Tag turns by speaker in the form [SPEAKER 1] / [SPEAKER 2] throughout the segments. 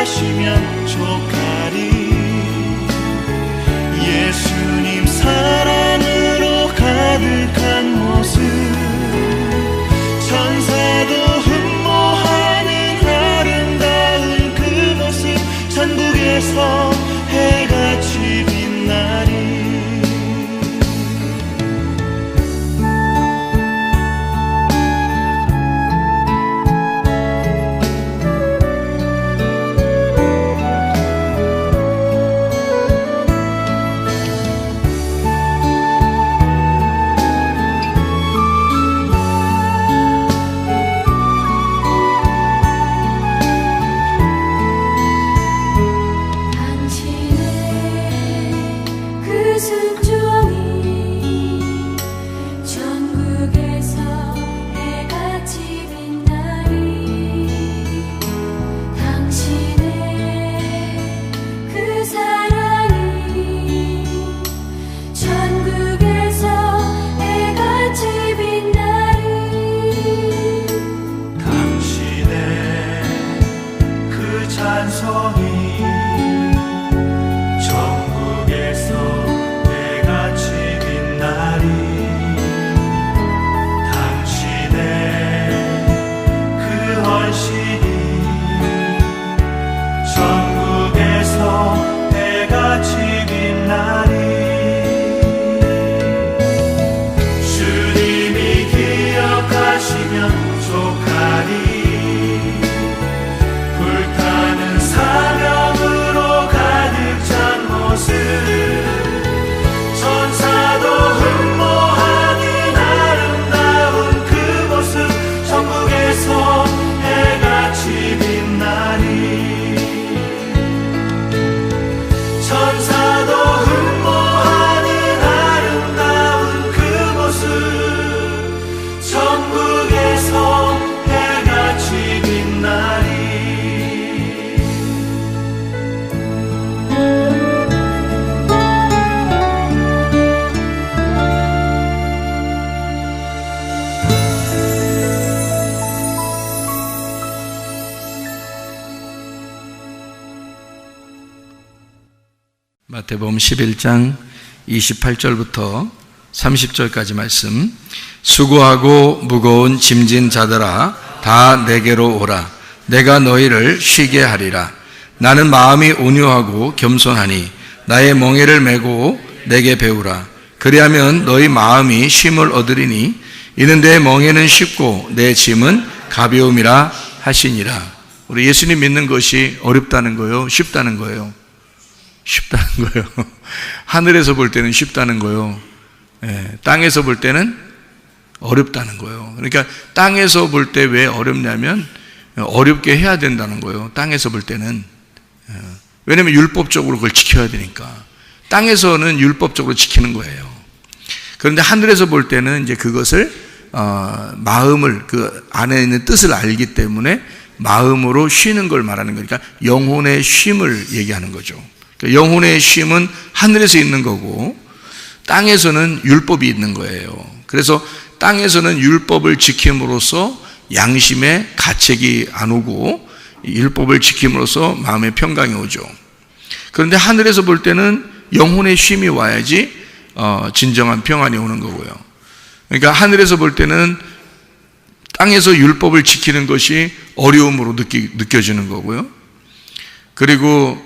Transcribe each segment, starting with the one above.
[SPEAKER 1] 기억하시면 족하리. 예수님 사랑으로 가득한 모습, 천사도 흠모하는 아름다운 그 모습, 천국에서 해같이 빛나리.
[SPEAKER 2] 마태복음 11장 28절부터 30절까지 말씀. 수고하고 무거운 짐진 자들아 다 내게로 오라. 내가 너희를 쉬게 하리라. 나는 마음이 온유하고 겸손하니 나의 멍에를 메고 내게 배우라. 그리하면 너희 마음이 쉼을 얻으리니 이는 내 멍에는 쉽고 내 짐은 가벼움이라 하시니라. 우리 예수님 믿는 것이 어렵다는 거예요? 쉽다는 거예요? 쉽다는 거예요. 하늘에서 볼 때는 쉽다는 거예요. 땅에서 볼 때는 어렵다는 거예요. 그러니까 땅에서 볼 때 왜 어렵냐면 어렵게 해야 된다는 거예요. 땅에서 볼 때는. 왜냐하면 율법적으로 그걸 지켜야 되니까. 땅에서는 율법적으로 지키는 거예요. 그런데 하늘에서 볼 때는 이제 그것을 마음을, 그 안에 있는 뜻을 알기 때문에 마음으로 쉬는 걸 말하는 거니까 영혼의 쉼을 얘기하는 거죠. 그러니까 영혼의 쉼은 하늘에서 있는 거고 땅에서는 율법이 있는 거예요. 그래서 땅에서는 율법을 지킴으로써 양심에 가책이 안 오고 율법을 지킴으로써 마음의 평강이 오죠. 그런데 하늘에서 볼 때는 영혼의 쉼이 와야지 진정한 평안이 오는 거고요. 그러니까 하늘에서 볼 때는 땅에서 율법을 지키는 것이 어려움으로 느껴지는 거고요. 그리고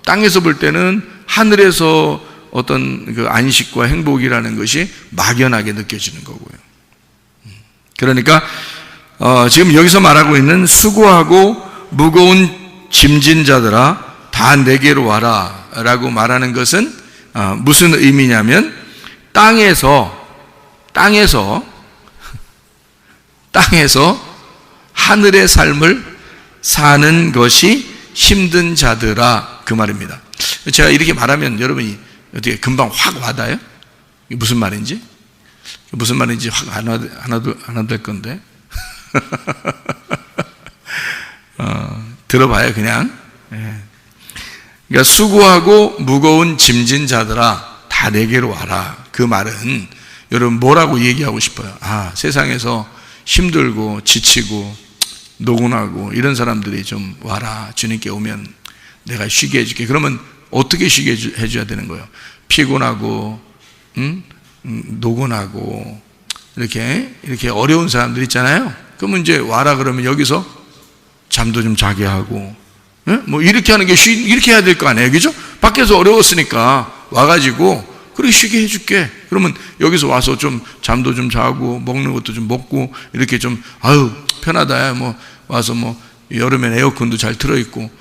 [SPEAKER 2] 땅에서 볼 때는 하늘에서 어떤 그 안식과 행복이라는 것이 막연하게 느껴지는 거고요. 그러니까 지금 여기서 말하고 있는 수고하고 무거운 짐진 자들아 다 내게로 와라 라고 말하는 것은 무슨 의미냐면 땅에서 하늘의 삶을 사는 것이 힘든 자들아, 그 말입니다. 제가 이렇게 말하면 여러분이 어떻게 금방 확 와닿아요? 이게 무슨 말인지 확 안 와닿을 건데 들어봐요 그냥. 그러니까 수고하고 무거운 짐진 자들아 다 내게로 와라. 그 말은 여러분 뭐라고 얘기하고 싶어요? 세상에서 힘들고 지치고 노곤하고 이런 사람들이 좀 와라. 주님께 오면 내가 쉬게 해줄게. 그러면 어떻게 쉬게 해줘야 되는 거예요? 피곤하고 노곤하고 이렇게 어려운 사람들 있잖아요. 그러면 이제 와라 그러면 여기서 잠도 좀 자게 하고, 뭐 이렇게 하는 게 이렇게 해야 될 거 아니에요, 그죠? 밖에서 어려웠으니까 와가지고 그렇게 쉬게 해줄게. 그러면 여기서 와서 좀 잠도 좀 자고 먹는 것도 좀 먹고 이렇게 좀 아유 편하다. 뭐 와서 뭐 여름엔 에어컨도 잘 틀어 있고,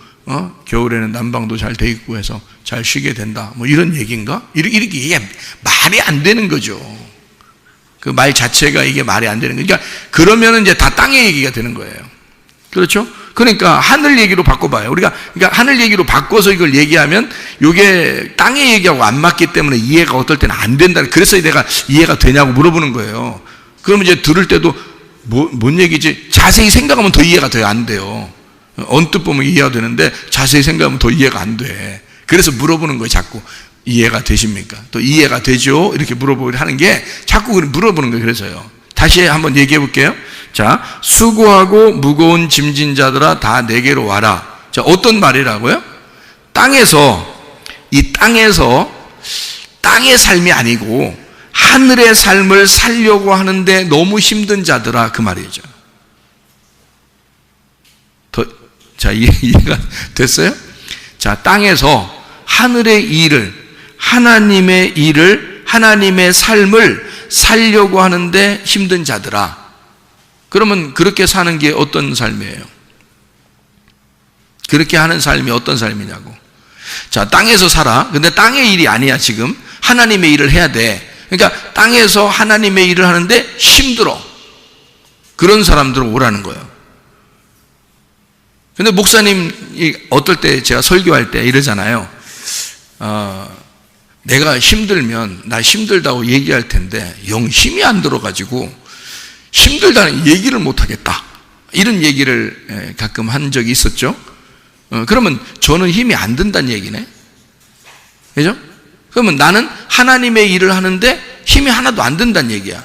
[SPEAKER 2] 겨울에는 난방도 잘 돼 있고 해서 잘 쉬게 된다. 뭐 이런 얘기인가? 이렇게 이게 말이 안 되는 거죠. 그 말 자체가 이게 말이 안 되는 거예요. 그러니까 그러면은 이제 다 땅의 얘기가 되는 거예요. 그렇죠? 그러니까 하늘 얘기로 바꿔봐요. 그러니까 하늘 얘기로 바꿔서 이걸 얘기하면 이게 땅의 얘기하고 안 맞기 때문에 이해가 어떨 때는 안 된다. 그래서 내가 이해가 되냐고 물어보는 거예요. 그러면 이제 들을 때도 뭔 얘기지? 자세히 생각하면 더 이해가 더 안 돼요. 언뜻 보면 이해가 되는데 자세히 생각하면 더 이해가 안 돼. 그래서 물어보는 거예요, 자꾸. 이해가 되십니까? 또 이해가 되죠? 이렇게 물어보려 하는 게 자꾸 물어보는 거예요. 그래서요. 다시 한번 얘기해 볼게요. 자, 수고하고 무거운 짐진 자들아 다 내게로 와라. 자, 어떤 말이라고요? 이 땅에서 땅의 삶이 아니고 하늘의 삶을 살려고 하는데 너무 힘든 자들아, 그 말이죠. 자, 이해가 됐어요? 자, 땅에서 하늘의 일을, 하나님의 일을, 하나님의 삶을 살려고 하는데 힘든 자들아. 그러면 그렇게 사는 게 어떤 삶이에요? 그렇게 하는 삶이 어떤 삶이냐고. 자, 땅에서 살아. 근데 땅의 일이 아니야, 지금. 하나님의 일을 해야 돼. 그러니까 땅에서 하나님의 일을 하는데 힘들어. 그런 사람들은 오라는 거예요. 근데 목사님이 어떨 때 제가 설교할 때 이러잖아요. 내가 힘들면 나 힘들다고 얘기할 텐데 영 힘이 안 들어가지고 힘들다는 얘기를 못 하겠다. 이런 얘기를 가끔 한 적이 있었죠. 그러면 저는 힘이 안 든다는 얘기네. 그죠? 그러면 나는 하나님의 일을 하는데 힘이 하나도 안 든다는 얘기야.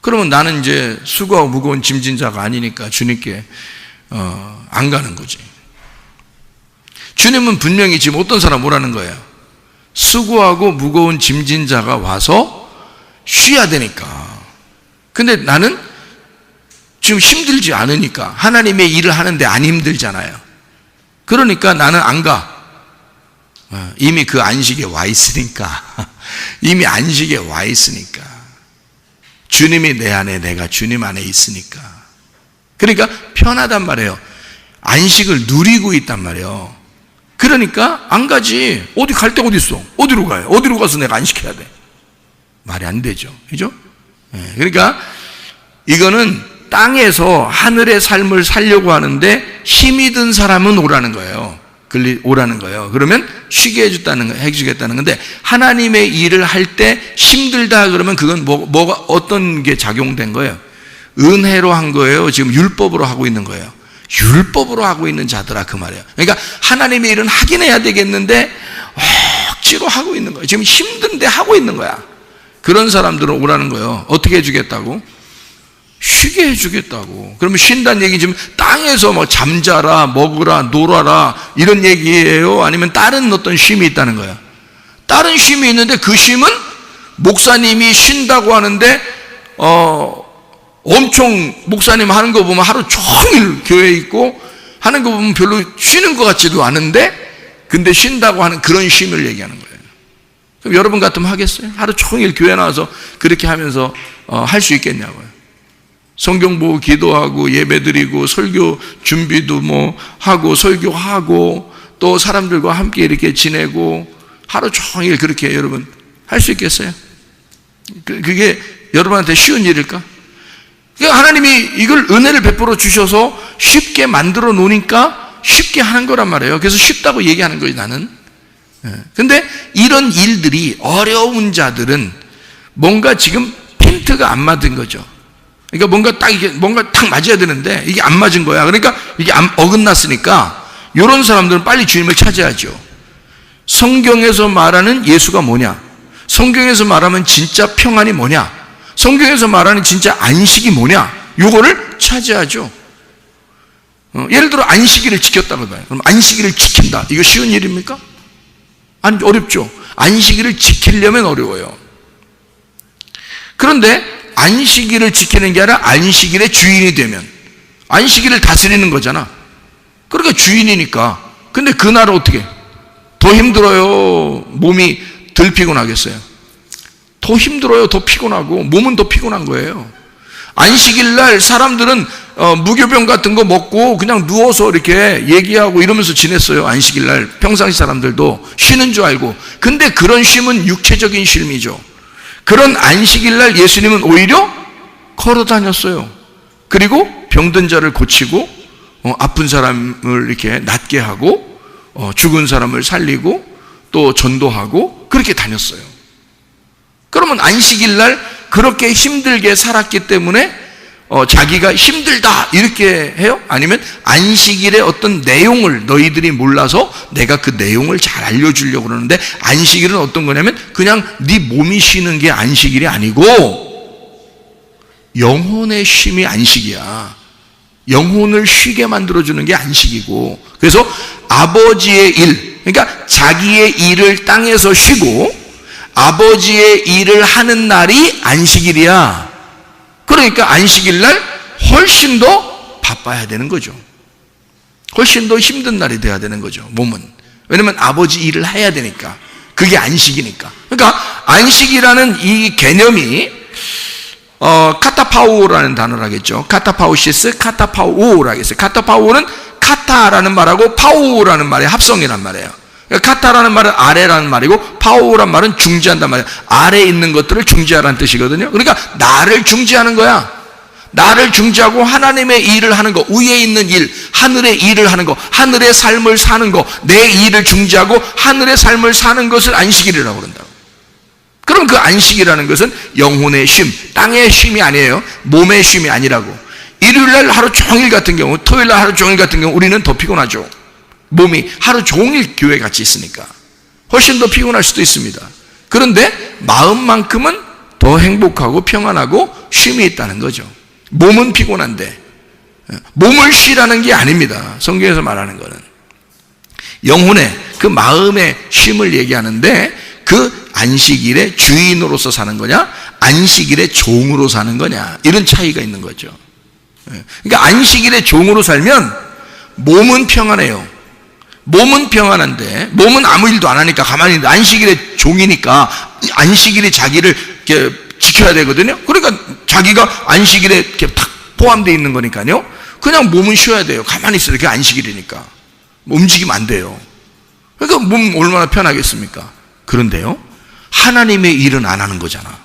[SPEAKER 2] 그러면 나는 이제 수고하고 무거운 짐진 자가 아니니까 주님께 안 가는 거지. 주님은 분명히 지금 어떤 사람 오라는 거예요? 수고하고 무거운 짐진 자가 와서 쉬어야 되니까. 근데 나는 지금 힘들지 않으니까 하나님의 일을 하는데 안 힘들잖아요. 그러니까 나는 안 가. 이미 그 안식에 와 있으니까. 이미 안식에 와 있으니까. 주님이 내 안에, 내가 주님 안에 있으니까. 그러니까 편하단 말이에요. 안식을 누리고 있단 말이에요. 그러니까 안 가지. 어디 갈 데가 어디 있어? 어디로 가요? 어디로 가서 내가 안식해야 돼? 말이 안 되죠. 그죠? 그러니까 이거는 땅에서 하늘의 삶을 살려고 하는데 힘이 든 사람은 오라는 거예요. 오라는 거예요. 그러면 쉬게 해주겠다는 건데, 하나님의 일을 할 때 힘들다 그러면 그건 뭐가 어떤 게 작용된 거예요? 은혜로 한 거예요? 지금 율법으로 하고 있는 거예요? 율법으로 하고 있는 자들아, 그 말이에요. 그러니까 하나님의 일은 하긴 해야 되겠는데 억지로 하고 있는 거예요. 지금 힘든데 하고 있는 거야. 그런 사람들은 오라는 거예요. 어떻게 해주겠다고? 쉬게 해주겠다고. 그러면 쉰다는 얘기 지금 땅에서 뭐 잠자라, 먹으라, 놀아라 이런 얘기예요? 아니면 다른 어떤 쉼이 있다는 거야? 다른 쉼이 있는데 그 쉼은 목사님이 쉰다고 하는데 엄청 목사님 하는 거 보면 하루 종일 교회에 있고 하는 거 보면 별로 쉬는 것 같지도 않은데 근데 쉰다고 하는 그런 쉼을 얘기하는 거예요. 그럼 여러분 같으면 하겠어요? 하루 종일 교회 나와서 그렇게 하면서 할 수 있겠냐고요. 성경 보고 기도하고 예배드리고 설교 준비도 뭐 하고 설교하고 또 사람들과 함께 이렇게 지내고 하루 종일 그렇게 여러분 할 수 있겠어요? 그게 여러분한테 쉬운 일일까? 하나님이 이걸 은혜를 베풀어 주셔서 쉽게 만들어 놓으니까 쉽게 하는 거란 말이에요. 그래서 쉽다고 얘기하는 거예요, 나는. 근데 이런 일들이 어려운 자들은 뭔가 지금 핀트가 안 맞은 거죠. 그러니까 뭔가 딱 맞아야 되는데 이게 안 맞은 거야. 그러니까 이게 어긋났으니까 이런 사람들은 빨리 주님을 찾아야죠. 성경에서 말하는 예수가 뭐냐? 성경에서 말하면 진짜 평안이 뭐냐? 성경에서 말하는 진짜 안식이 뭐냐? 요거를 찾아야죠. 예를 들어 안식일을 지켰다고 봐요. 그럼 안식일을 지킨다. 이거 쉬운 일입니까? 아니, 어렵죠. 안식일을 지키려면 어려워요. 그런데 안식일을 지키는 게 아니라 안식일의 주인이 되면 안식일을 다스리는 거잖아. 그러니까 주인이니까. 근데 그날은 어떻게? 더 힘들어요? 몸이 덜 피곤하겠어요? 더 힘들어요? 더 피곤하고 몸은 더 피곤한 거예요. 안식일 날 사람들은 무교병 같은 거 먹고 그냥 누워서 이렇게 얘기하고 이러면서 지냈어요. 안식일 날 평상시 사람들도 쉬는 줄 알고. 근데 그런 쉼은 육체적인 쉼이죠. 그런 안식일 날 예수님은 오히려 걸어 다녔어요. 그리고 병든 자를 고치고 아픈 사람을 이렇게 낫게 하고 죽은 사람을 살리고 또 전도하고 그렇게 다녔어요. 그러면 안식일 날 그렇게 힘들게 살았기 때문에 자기가 힘들다 이렇게 해요? 아니면 안식일의 어떤 내용을 너희들이 몰라서 내가 그 내용을 잘 알려주려고 그러는데, 안식일은 어떤 거냐면 그냥 네 몸이 쉬는 게 안식일이 아니고 영혼의 쉼이 안식이야. 영혼을 쉬게 만들어주는 게 안식이고, 그래서 아버지의 일, 그러니까 자기의 일을 땅에서 쉬고 아버지의 일을 하는 날이 안식일이야. 그러니까 안식일 날 훨씬 더 바빠야 되는 거죠. 훨씬 더 힘든 날이 돼야 되는 거죠, 몸은. 왜냐면 아버지 일을 해야 되니까. 그게 안식이니까. 그러니까 안식이라는 이 개념이 카타파우라는 단어를 하겠죠. 카타파우시스, 카타파우오라 하겠어요. 카타파우는 카타라는 말하고 파우라는 말의 합성이란 말이에요. 카타라는 말은 아래라는 말이고 파우란 말은 중지한단 말이에요. 아래에 있는 것들을 중지하라는 뜻이거든요. 그러니까 나를 중지하는 거야. 나를 중지하고 하나님의 일을 하는 거, 위에 있는 일, 하늘의 일을 하는 거, 하늘의 삶을 사는 거, 내 일을 중지하고 하늘의 삶을 사는 것을 안식일이라고 그런다고. 그럼 그 안식이라는 것은 영혼의 쉼, 땅의 쉼이 아니에요. 몸의 쉼이 아니라고. 일요일날 하루 종일 같은 경우, 토요일날 하루 종일 같은 경우 우리는 더 피곤하죠. 몸이 하루 종일 교회 같이 있으니까 훨씬 더 피곤할 수도 있습니다. 그런데 마음만큼은 더 행복하고 평안하고 쉼이 있다는 거죠. 몸은 피곤한데 몸을 쉬라는 게 아닙니다. 성경에서 말하는 거는 영혼의 그 마음의 쉼을 얘기하는데, 그 안식일의 주인으로서 사는 거냐, 안식일의 종으로 사는 거냐, 이런 차이가 있는 거죠. 그러니까 안식일의 종으로 살면 몸은 평안해요. 몸은 평안한데, 몸은 아무 일도 안 하니까 가만히 있는데, 안식일의 종이니까 안식일이 자기를 이렇게 지켜야 되거든요. 그러니까 자기가 안식일에 이렇게 탁 포함되어 있는 거니까요. 그냥 몸은 쉬어야 돼요. 가만히 있어요. 그게 안식일이니까. 움직이면 안 돼요. 그러니까 몸 얼마나 편하겠습니까? 그런데요, 하나님의 일은 안 하는 거잖아.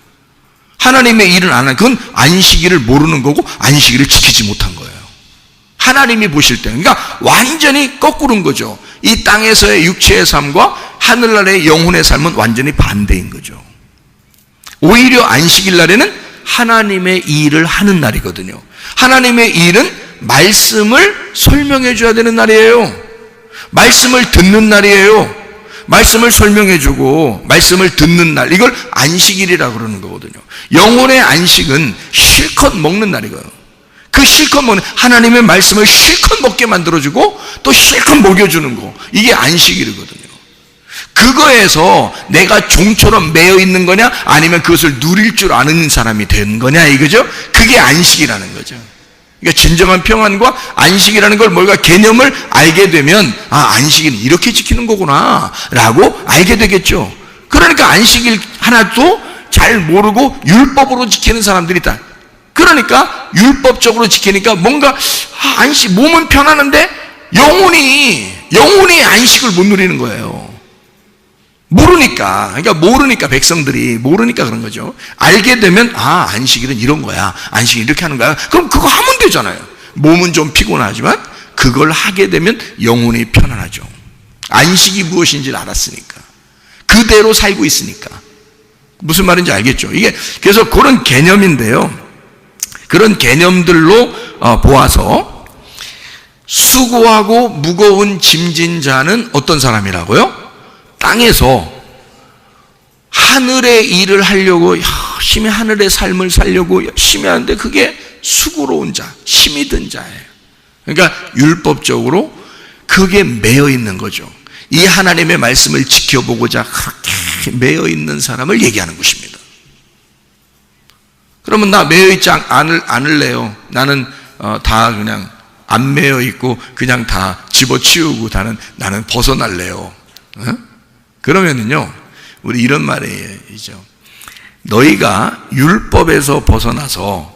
[SPEAKER 2] 하나님의 일은 안 하는, 그건 안식일을 모르는 거고 안식일을 지키지 못한 거예요. 하나님이 보실 때, 그러니까 완전히 거꾸로인 거죠. 이 땅에서의 육체의 삶과 하늘나라의 영혼의 삶은 완전히 반대인 거죠. 오히려 안식일 날에는 하나님의 일을 하는 날이거든요. 하나님의 일은 말씀을 설명해 줘야 되는 날이에요. 말씀을 듣는 날이에요. 말씀을 설명해 주고 말씀을 듣는 날, 이걸 안식일이라고 그러는 거거든요. 영혼의 안식은 실컷 먹는 날이거든요. 그 실컷 먹는, 하나님의 말씀을 실컷 먹게 만들어주고 또 실컷 먹여주는 거, 이게 안식일이거든요. 그거에서 내가 종처럼 매여 있는 거냐, 아니면 그것을 누릴 줄 아는 사람이 된 거냐, 이거죠. 그게 안식이라는 거죠. 그러니까 진정한 평안과 안식이라는 걸, 뭔가 개념을 알게 되면, 아, 안식일은 이렇게 지키는 거구나 라고 알게 되겠죠. 그러니까 안식일 하나도 잘 모르고 율법으로 지키는 사람들이 있다. 그러니까 율법적으로 지키니까 뭔가 안식, 몸은 편안한데 영혼이 안식을 못 누리는 거예요. 모르니까. 그러니까 모르니까, 백성들이 모르니까 그런 거죠. 알게 되면, 아, 안식일은 이런 거야, 안식일 이렇게 하는 거야, 그럼 그거 하면 되잖아요. 몸은 좀 피곤하지만 그걸 하게 되면 영혼이 편안하죠. 안식이 무엇인지를 알았으니까, 그대로 살고 있으니까. 무슨 말인지 알겠죠? 이게 그래서 그런 개념인데요, 그런 개념들로 보아서 수고하고 무거운 짐진 자는 어떤 사람이라고요? 땅에서 하늘의 일을 하려고 열심히 하늘의 삶을 살려고 열심히 하는데 그게 수고로운 자, 힘이 든 자예요. 그러니까 율법적으로 그게 매여 있는 거죠. 이 하나님의 말씀을 지켜보고자 그렇게 매여 있는 사람을 얘기하는 것입니다. 그러면 나 매여 있지 않을래요. 나는 다 그냥 안 매여 있고 그냥 다 집어치우고 나는 벗어날래요. 그러면은요, 우리 이런 말이죠. 너희가 율법에서 벗어나서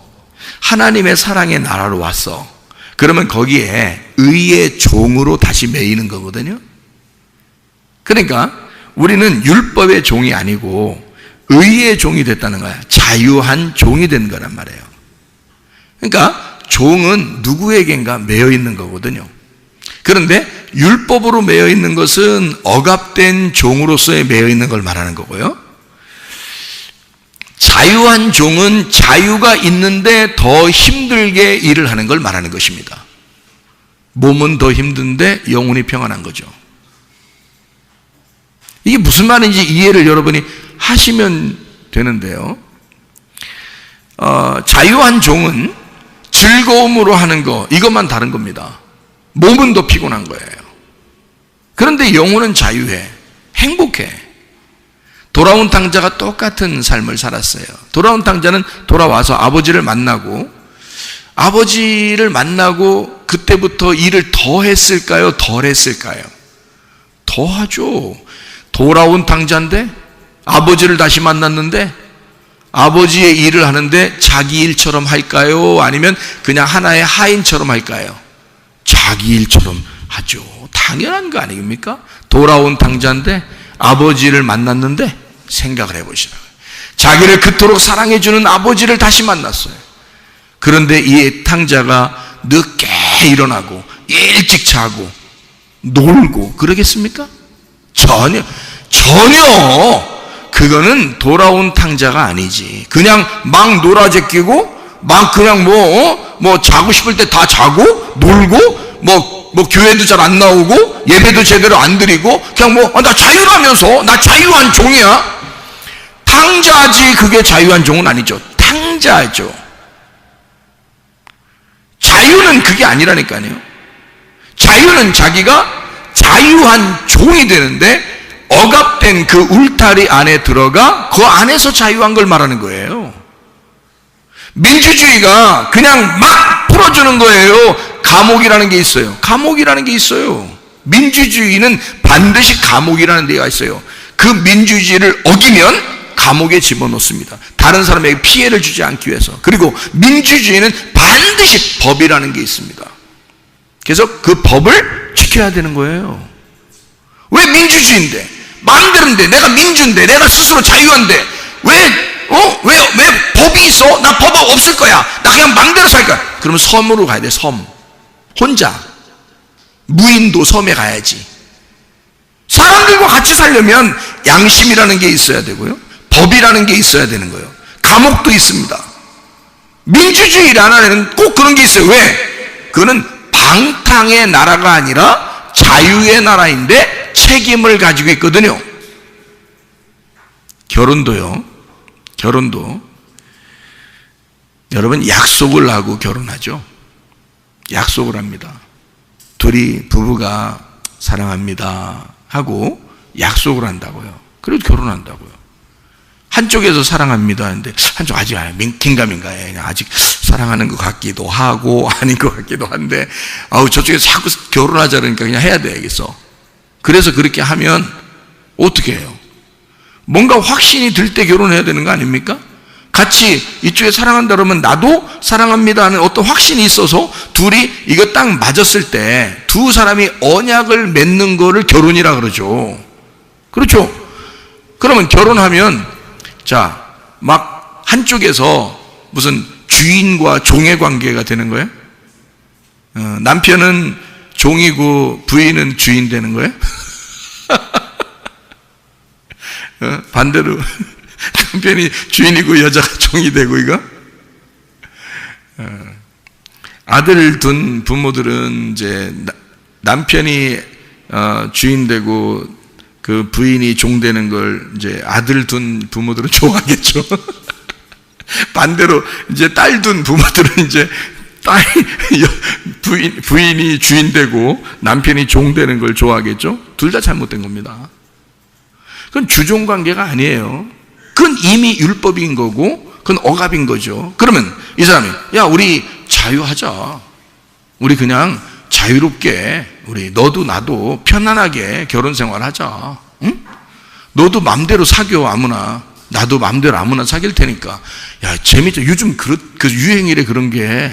[SPEAKER 2] 하나님의 사랑의 나라로 왔어. 그러면 거기에 의의 종으로 다시 매이는 거거든요. 그러니까 우리는 율법의 종이 아니고 의의 종이 됐다는 거야. 자유한 종이 된 거란 말이에요. 그러니까 종은 누구에겐가 매여 있는 거거든요. 그런데 율법으로 매여 있는 것은 억압된 종으로서의 매여 있는 걸 말하는 거고요. 자유한 종은 자유가 있는데 더 힘들게 일을 하는 걸 말하는 것입니다. 몸은 더 힘든데 영혼이 평안한 거죠. 이게 무슨 말인지 이해를 여러분이 하시면 되는데요. 자유한 종은 즐거움으로 하는 거, 이것만 다른 겁니다. 몸은 더 피곤한 거예요. 그런데 영혼은 자유해, 행복해. 돌아온 탕자가 똑같은 삶을 살았어요. 돌아온 탕자는 돌아와서 아버지를 만나고 그때부터 일을 더 했을까요? 덜 했을까요? 더 하죠. 돌아온 탕자인데 아버지를 다시 만났는데 아버지의 일을 하는데 자기 일처럼 할까요? 아니면 그냥 하나의 하인처럼 할까요? 자기 일처럼 하죠. 당연한 거 아닙니까? 돌아온 탕자인데 아버지를 만났는데 생각을 해보시라고요. 자기를 그토록 사랑해주는 아버지를 다시 만났어요. 그런데 이 탕자가 늦게 일어나고 일찍 자고 놀고 그러겠습니까? 전혀 그거는 돌아온 탕자가 아니지. 그냥 막 놀아제끼고 막 그냥 뭐 자고 싶을 때 다 자고 놀고 뭐 교회도 잘 안 나오고 예배도 제대로 안 드리고 그냥 나 자유라면서 나 자유한 종이야. 탕자지. 그게 자유한 종은 아니죠. 탕자죠. 자유는 그게 아니라니까요. 자유는 자기가 자유한 종이 되는데 억압된 그 울타리 안에 들어가 그 안에서 자유한 걸 말하는 거예요. 민주주의가 그냥 막 풀어주는 거예요. 감옥이라는 게 있어요. 감옥이라는 게 있어요. 민주주의는 반드시 감옥이라는 데가 있어요. 그 민주주의를 어기면 감옥에 집어넣습니다. 다른 사람에게 피해를 주지 않기 위해서. 그리고 민주주의는 반드시 법이라는 게 있습니다. 그래서 그 법을 지켜야 되는 거예요. 왜 민주주의인데? 마음대로인데, 내가 민주인데, 내가 스스로 자유한데, 왜 법이 있어? 나 법 없을 거야. 나 그냥 마음대로 살 거야. 그러면 섬으로 가야 돼, 섬. 혼자. 무인도 섬에 가야지. 사람들과 같이 살려면 양심이라는 게 있어야 되고요. 법이라는 게 있어야 되는 거예요. 감옥도 있습니다. 민주주의라는 꼭 그런 게 있어요. 왜? 그거는 방탕의 나라가 아니라 자유의 나라인데 책임을 가지고 있거든요. 결혼도 여러분 약속을 하고 결혼하죠. 약속을 합니다. 둘이 부부가 사랑합니다 하고 약속을 한다고요. 그래도 결혼한다고요. 한쪽에서 사랑합니다 하는데 한쪽 아직 긴가민가해. 아직 사랑하는 것 같기도 하고 아닌 것 같기도 한데 저쪽에서 자꾸 결혼하자 그러니까 그냥 해야 되겠어. 그래서 그렇게 하면 어떻게 해요? 뭔가 확신이 들 때 결혼해야 되는 거 아닙니까? 같이 이쪽에 사랑한다 그러면 나도 사랑합니다 하는 어떤 확신이 있어서 둘이 이거 딱 맞았을 때 두 사람이 언약을 맺는 거를 결혼이라 그러죠. 그렇죠? 그러면 결혼하면 막 한쪽에서 무슨 주인과 종의 관계가 되는 거예요? 남편은 종이고 부인은 주인 되는 거예요? 반대로 남편이 주인이고 여자가 종이 되고 이거? 아들 둔 부모들은 이제 남편이 주인 되고 그 부인이 종 되는 걸 이제 아들 둔 부모들은 좋아하겠죠. 반대로 이제 딸 둔 부모들은 이제 딸이 부인이 주인 되고 남편이 종 되는 걸 좋아하겠죠? 둘 다 잘못된 겁니다. 그건 주종 관계가 아니에요. 그건 이미 율법인 거고 그건 억압인 거죠. 그러면 이 사람이 야 우리 자유하자. 우리 그냥 자유롭게 우리 너도 나도 편안하게 결혼 생활하자. 응? 너도 맘대로 사겨 아무나. 나도 맘대로 아무나 사귈 테니까. 야 재밌죠. 요즘 그 유행이래 그런 게.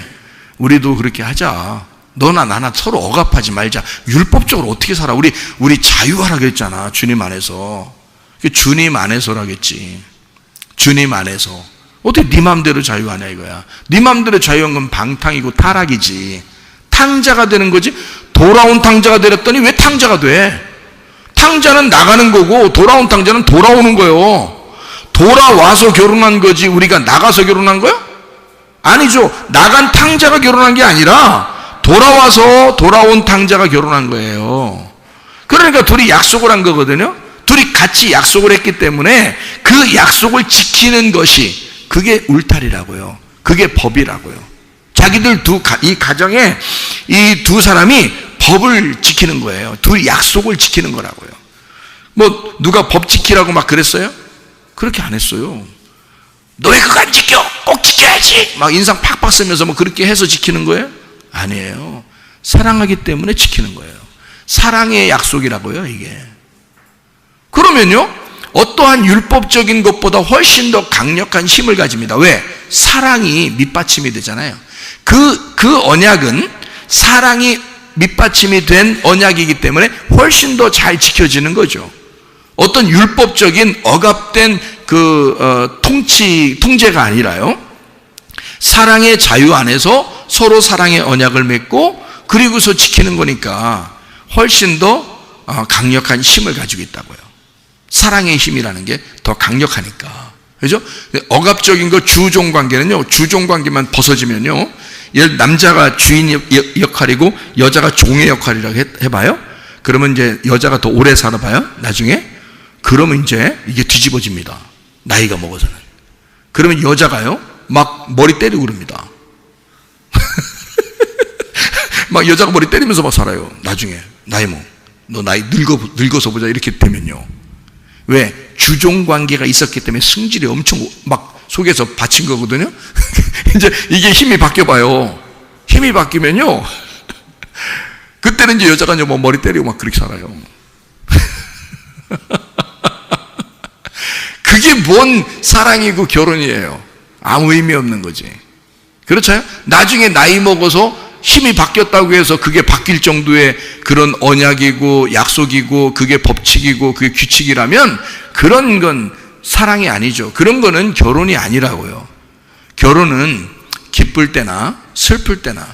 [SPEAKER 2] 우리도 그렇게 하자. 너나 나나 서로 억압하지 말자. 율법적으로 어떻게 살아? 우리 자유하라 그랬잖아. 주님 안에서. 주님 안에서라겠지. 주님 안에서. 어떻게 네 맘대로 자유하냐 이거야. 네 맘대로 자유한 건 방탕이고 타락이지. 탕자가 되는 거지. 돌아온 탕자가 되렸더니 왜 탕자가 돼? 탕자는 나가는 거고 돌아온 탕자는 돌아오는 거예요. 돌아와서 결혼한 거지 우리가 나가서 결혼한 거야? 아니죠. 나간 탕자가 결혼한 게 아니라 돌아와서 돌아온 탕자가 결혼한 거예요. 그러니까 둘이 약속을 한 거거든요. 둘이 같이 약속을 했기 때문에 그 약속을 지키는 것이 그게 울타리라고요. 그게 법이라고요. 자기들 이 가정에 이 두 사람이 법을 지키는 거예요. 둘이 약속을 지키는 거라고요. 뭐 누가 법 지키라고 막 그랬어요? 그렇게 안 했어요. 너 왜 그거 안 지켜? 꼭 지켜야지. 막 인상 팍팍 쓰면서 뭐 그렇게 해서 지키는 거예요? 아니에요. 사랑하기 때문에 지키는 거예요. 사랑의 약속이라고요, 이게. 그러면요, 어떠한 율법적인 것보다 훨씬 더 강력한 힘을 가집니다. 왜? 사랑이 밑받침이 되잖아요. 그 언약은 사랑이 밑받침이 된 언약이기 때문에 훨씬 더 잘 지켜지는 거죠. 어떤 율법적인 억압된 통제가 아니라요. 사랑의 자유 안에서 서로 사랑의 언약을 맺고 그리고서 지키는 거니까 훨씬 더 강력한 힘을 가지고 있다고요. 사랑의 힘이라는 게 더 강력하니까. 그죠? 억압적인 거 주종 관계는요. 주종 관계만 벗어지면요. 남자가 주인 역할이고 여자가 종의 역할이라고 해봐요. 그러면 이제 여자가 더 오래 살아봐요. 나중에. 그러면 이제 이게 뒤집어집니다. 나이가 먹어서는. 그러면 여자가요. 막 머리 때리고 그럽니다. 막 여자가 머리 때리면서 막 살아요. 나중에. 너 나이 늙어서 보자. 이렇게 되면요. 왜? 주종 관계가 있었기 때문에 승질이 엄청 막 속에서 받친 거거든요. 이제 이게 힘이 바뀌어봐요. 힘이 바뀌면요. 그때는 이제 여자가 이제 뭐 머리 때리고 막 그렇게 살아요. 그게 뭔 사랑이고 결혼이에요. 아무 의미 없는 거지. 그렇죠? 나중에 나이 먹어서 힘이 바뀌었다고 해서 그게 바뀔 정도의 그런 언약이고 약속이고 그게 법칙이고 그게 규칙이라면 그런 건 사랑이 아니죠. 그런 거는 결혼이 아니라고요. 결혼은 기쁠 때나 슬플 때나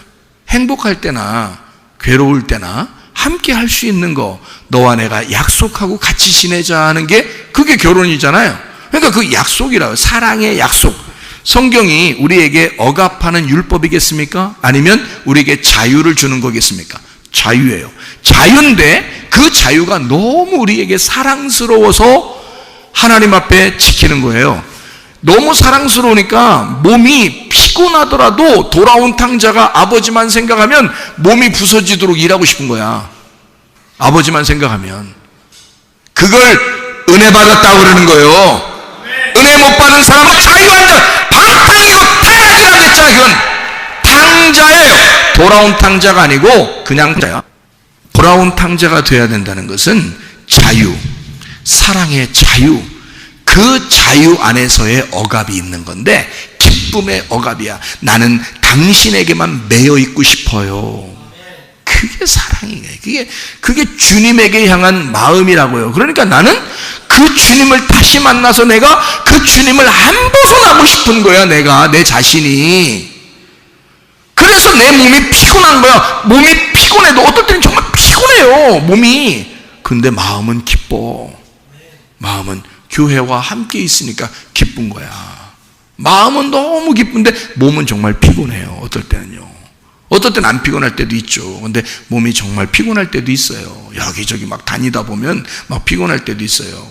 [SPEAKER 2] 행복할 때나 괴로울 때나 함께 할 수 있는 거, 너와 내가 약속하고 같이 지내자 하는 게 그게 결혼이잖아요. 그러니까 그 약속이라고요. 사랑의 약속. 성경이 우리에게 억압하는 율법이겠습니까? 아니면 우리에게 자유를 주는 거겠습니까? 자유예요. 자유인데 그 자유가 너무 우리에게 사랑스러워서 하나님 앞에 지키는 거예요. 너무 사랑스러우니까 몸이 피곤하더라도 돌아온 탕자가 아버지만 생각하면 몸이 부서지도록 일하고 싶은 거야. 아버지만 생각하면. 그걸 은혜 받았다고 그러는 거예요. 은혜 못 받은 사람은 자유한 자, 방탕이고 타락이라고 했잖아요. 그건 탕자예요. 돌아온 탕자가 아니고 그냥 탕자야. 돌아온 탕자가 돼야 된다는 것은 자유, 사랑의 자유, 그 자유 안에서의 억압이 있는 건데 기쁨의 억압이야. 나는 당신에게만 매여 있고 싶어요. 그게 사랑이에요. 그게 주님에게 향한 마음이라고요. 그러니까 나는 그 주님을 다시 만나서 내가 그 주님을 안 벗어나고 싶은 거야. 내가 내 자신이. 그래서 내 몸이 피곤한 거야. 몸이 피곤해도 어떨 때는 정말 피곤해요. 몸이. 근데 마음은 기뻐. 마음은 교회와 함께 있으니까 기쁜 거야. 마음은 너무 기쁜데 몸은 정말 피곤해요. 어떨 때는요. 어떨 때는 안 피곤할 때도 있죠. 근데 몸이 정말 피곤할 때도 있어요. 여기저기 막 다니다 보면 막 피곤할 때도 있어요.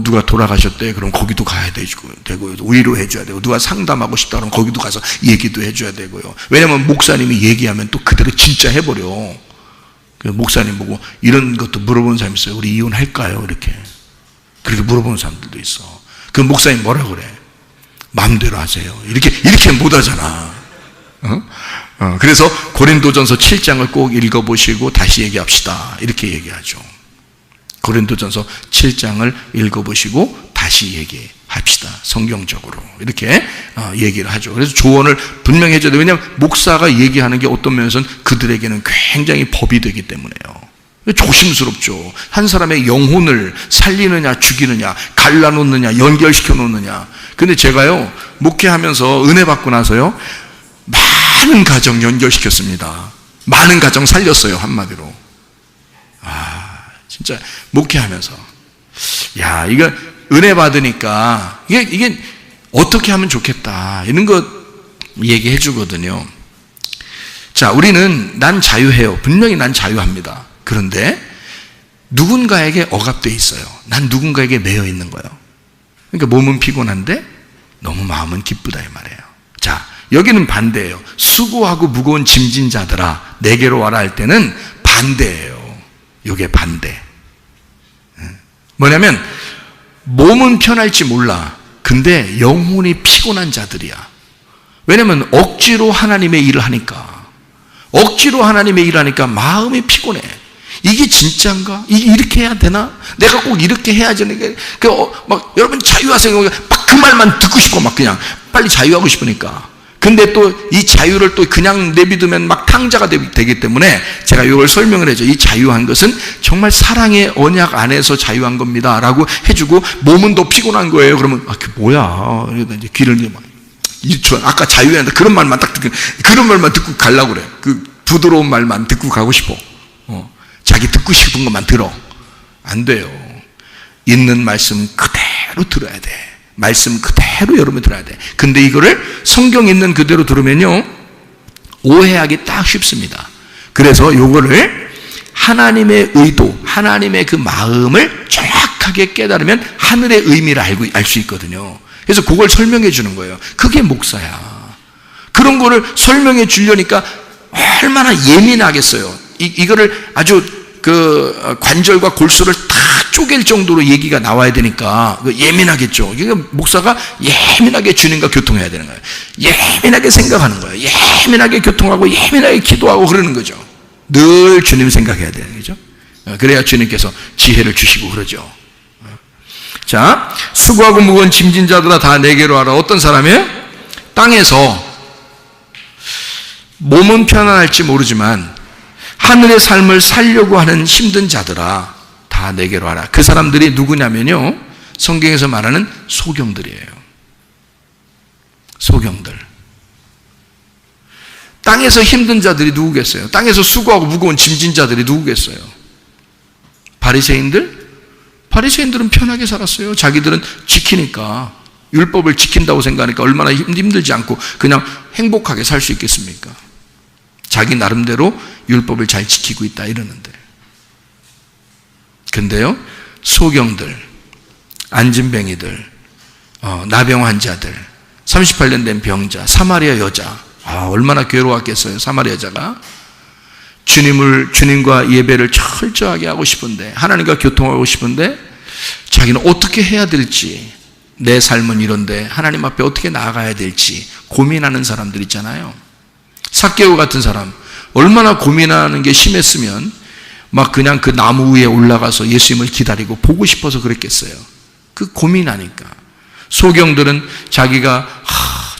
[SPEAKER 2] 누가 돌아가셨대. 그럼 거기도 가야 되고요. 위로해 줘야 되고, 누가 상담하고 싶다 그러면 거기도 가서 얘기도 해 줘야 되고요. 왜냐면 목사님이 얘기하면 또 그대로 진짜 해버려. 그 목사님 보고 이런 것도 물어보는 사람이 있어요. 우리 이혼할까요? 이렇게. 그렇게 물어보는 사람들도 있어. 그 목사님 뭐라 그래? 마음대로 하세요. 이렇게 못 하잖아. 그래서 고린도전서 7장을 꼭 읽어보시고 다시 얘기합시다. 이렇게 얘기하죠. 고린도전서 7장을 읽어보시고 다시 얘기합시다. 성경적으로. 이렇게 얘기를 하죠. 그래서 조언을 분명히 해줘야 돼요. 왜냐하면 목사가 얘기하는 게 어떤 면에서는 그들에게는 굉장히 법이 되기 때문에요. 조심스럽죠. 한 사람의 영혼을 살리느냐 죽이느냐 갈라놓느냐 연결시켜 놓느냐. 근데 제가요 목회하면서 은혜 받고 나서요 많은 가정 연결시켰습니다. 많은 가정 살렸어요. 한마디로. 진짜 목회하면서 이거 은혜 받으니까 이게 어떻게 하면 좋겠다 이런 거 얘기해 주거든요. 자, 우리는 난 자유해요. 분명히 난 자유합니다. 그런데 누군가에게 억압되어 있어요. 난 누군가에게 매여 있는 거예요. 그러니까 몸은 피곤한데 너무 마음은 기쁘다 이 말이에요. 자, 여기는 반대예요. 수고하고 무거운 짐진 자들아 내게로 와라 할 때는 반대예요. 이게 반대. 뭐냐면 몸은 편할지 몰라. 근데 영혼이 피곤한 자들이야. 왜냐면 억지로 하나님의 일을 하니까. 억지로 하나님의 일을 하니까 마음이 피곤해. 이게 진짜인가? 이렇게 해야 되나? 내가 꼭 이렇게 해야지. 여러분 자유하세요. 막 그 말만 듣고 싶고 막 그냥 빨리 자유하고 싶으니까. 근데 또 이 자유를 또 그냥 내비두면 막 탕자가 되기 때문에 제가 이걸 설명을 해줘. 이 자유한 것은 정말 사랑의 언약 안에서 자유한 겁니다. 라고 해주고 몸은 더 피곤한 거예요. 그러면 그게 뭐야? 이제 귀를 막 아까 자유했는데 그런 말만 딱 듣고 그런 말만 듣고 가려고 그래. 그 부드러운 말만 듣고 가고 싶어. 자기 듣고 싶은 것만 들어. 안 돼요. 있는 말씀 그대로 들어야 돼. 말씀 그대로 여러분이 들어야 돼. 근데 이거를 성경 있는 그대로 들으면요 오해하기 딱 쉽습니다. 그래서 요거를 하나님의 의도, 하나님의 그 마음을 정확하게 깨달으면 하늘의 의미를 알 수 있거든요. 그래서 그걸 설명해 주는 거예요. 그게 목사야. 그런 거를 설명해 주려니까 얼마나 예민하겠어요. 이거를 아주 그 관절과 골수를 다 쪼갤 정도로 얘기가 나와야 되니까 예민하겠죠. 그러니까 목사가 예민하게 주님과 교통해야 되는 거예요. 예민하게 생각하는 거예요. 예민하게 교통하고 예민하게 기도하고 그러는 거죠. 늘 주님 생각해야 되는 거죠. 그래야 주님께서 지혜를 주시고 그러죠. 자, 수고하고 무거운 짐진 자들아 다 내게로 와라. 어떤 사람이에요? 땅에서 몸은 편안할지 모르지만 하늘의 삶을 살려고 하는 힘든 자들아 다 내게로 와라. 그 사람들이 누구냐면요 성경에서 말하는 소경들이에요. 소경들. 땅에서 힘든 자들이 누구겠어요? 땅에서 수고하고 무거운 짐진 자들이 누구겠어요? 바리새인들? 바리새인들은 편하게 살았어요. 자기들은 지키니까, 율법을 지킨다고 생각하니까 얼마나 힘들지 않고 그냥 행복하게 살 수 있겠습니까? 자기 나름대로 율법을 잘 지키고 있다 이러는데. 근데요 소경들, 안진뱅이들, 나병 환자들, 38년 된 병자, 사마리아 여자, 얼마나 괴로웠겠어요. 사마리아 여자가 주님과 예배를 철저하게 하고 싶은데, 하나님과 교통하고 싶은데 자기는 어떻게 해야 될지, 내 삶은 이런데 하나님 앞에 어떻게 나아가야 될지 고민하는 사람들 있잖아요. 삭개오 같은 사람 얼마나 고민하는 게 심했으면 막 그냥 그 나무 위에 올라가서 예수님을 기다리고 보고 싶어서 그랬겠어요. 그 고민하니까. 소경들은 자기가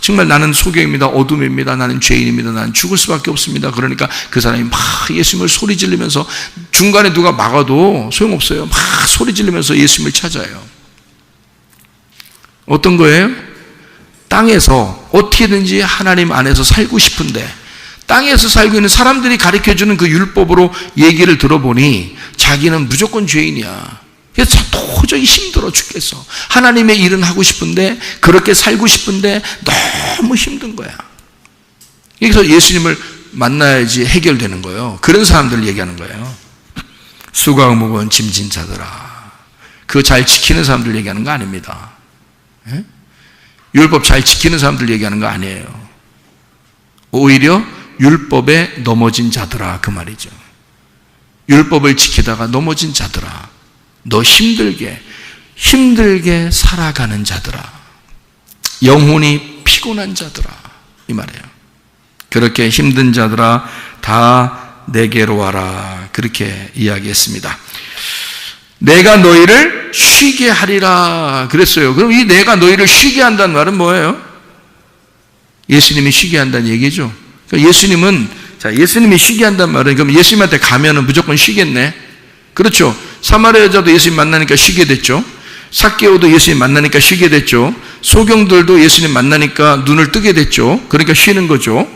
[SPEAKER 2] 정말 나는 소경입니다, 어둠입니다, 나는 죄인입니다, 나는 죽을 수밖에 없습니다. 그러니까 그 사람이 막 예수님을 소리 지르면서, 중간에 누가 막아도 소용없어요. 막 소리 지르면서 예수님을 찾아요. 어떤 거예요? 땅에서 어떻게든지 하나님 안에서 살고 싶은데, 땅에서 살고 있는 사람들이 가르쳐주는 그 율법으로 얘기를 들어보니 자기는 무조건 죄인이야. 그래서 도저히 힘들어 죽겠어. 하나님의 일은 하고 싶은데, 그렇게 살고 싶은데 너무 힘든 거야. 여기서 예수님을 만나야지 해결되는 거예요. 그런 사람들을 얘기하는 거예요. 수고하고 무거운 짐진 자들아. 그거 잘 지키는 사람들 얘기하는 거 아닙니다. 예? 율법 잘 지키는 사람들 얘기하는 거 아니에요. 오히려 율법에 넘어진 자들아, 그 말이죠. 율법을 지키다가 넘어진 자들아, 너 힘들게 살아가는 자들아, 영혼이 피곤한 자들아, 이 말이에요. 그렇게 힘든 자들아 다 내게로 와라, 그렇게 이야기했습니다. 내가 너희를 쉬게 하리라 그랬어요. 그럼 이 내가 너희를 쉬게 한다는 말은 뭐예요? 예수님이 쉬게 한다는 얘기죠. 그러니까 예수님이 쉬게 한다는 말은, 그럼 예수님한테 가면은 무조건 쉬겠네. 그렇죠. 사마리아 여자도 예수님 만나니까 쉬게 됐죠. 삭개오도 예수님 만나니까 쉬게 됐죠. 소경들도 예수님 만나니까 눈을 뜨게 됐죠. 그러니까 쉬는 거죠.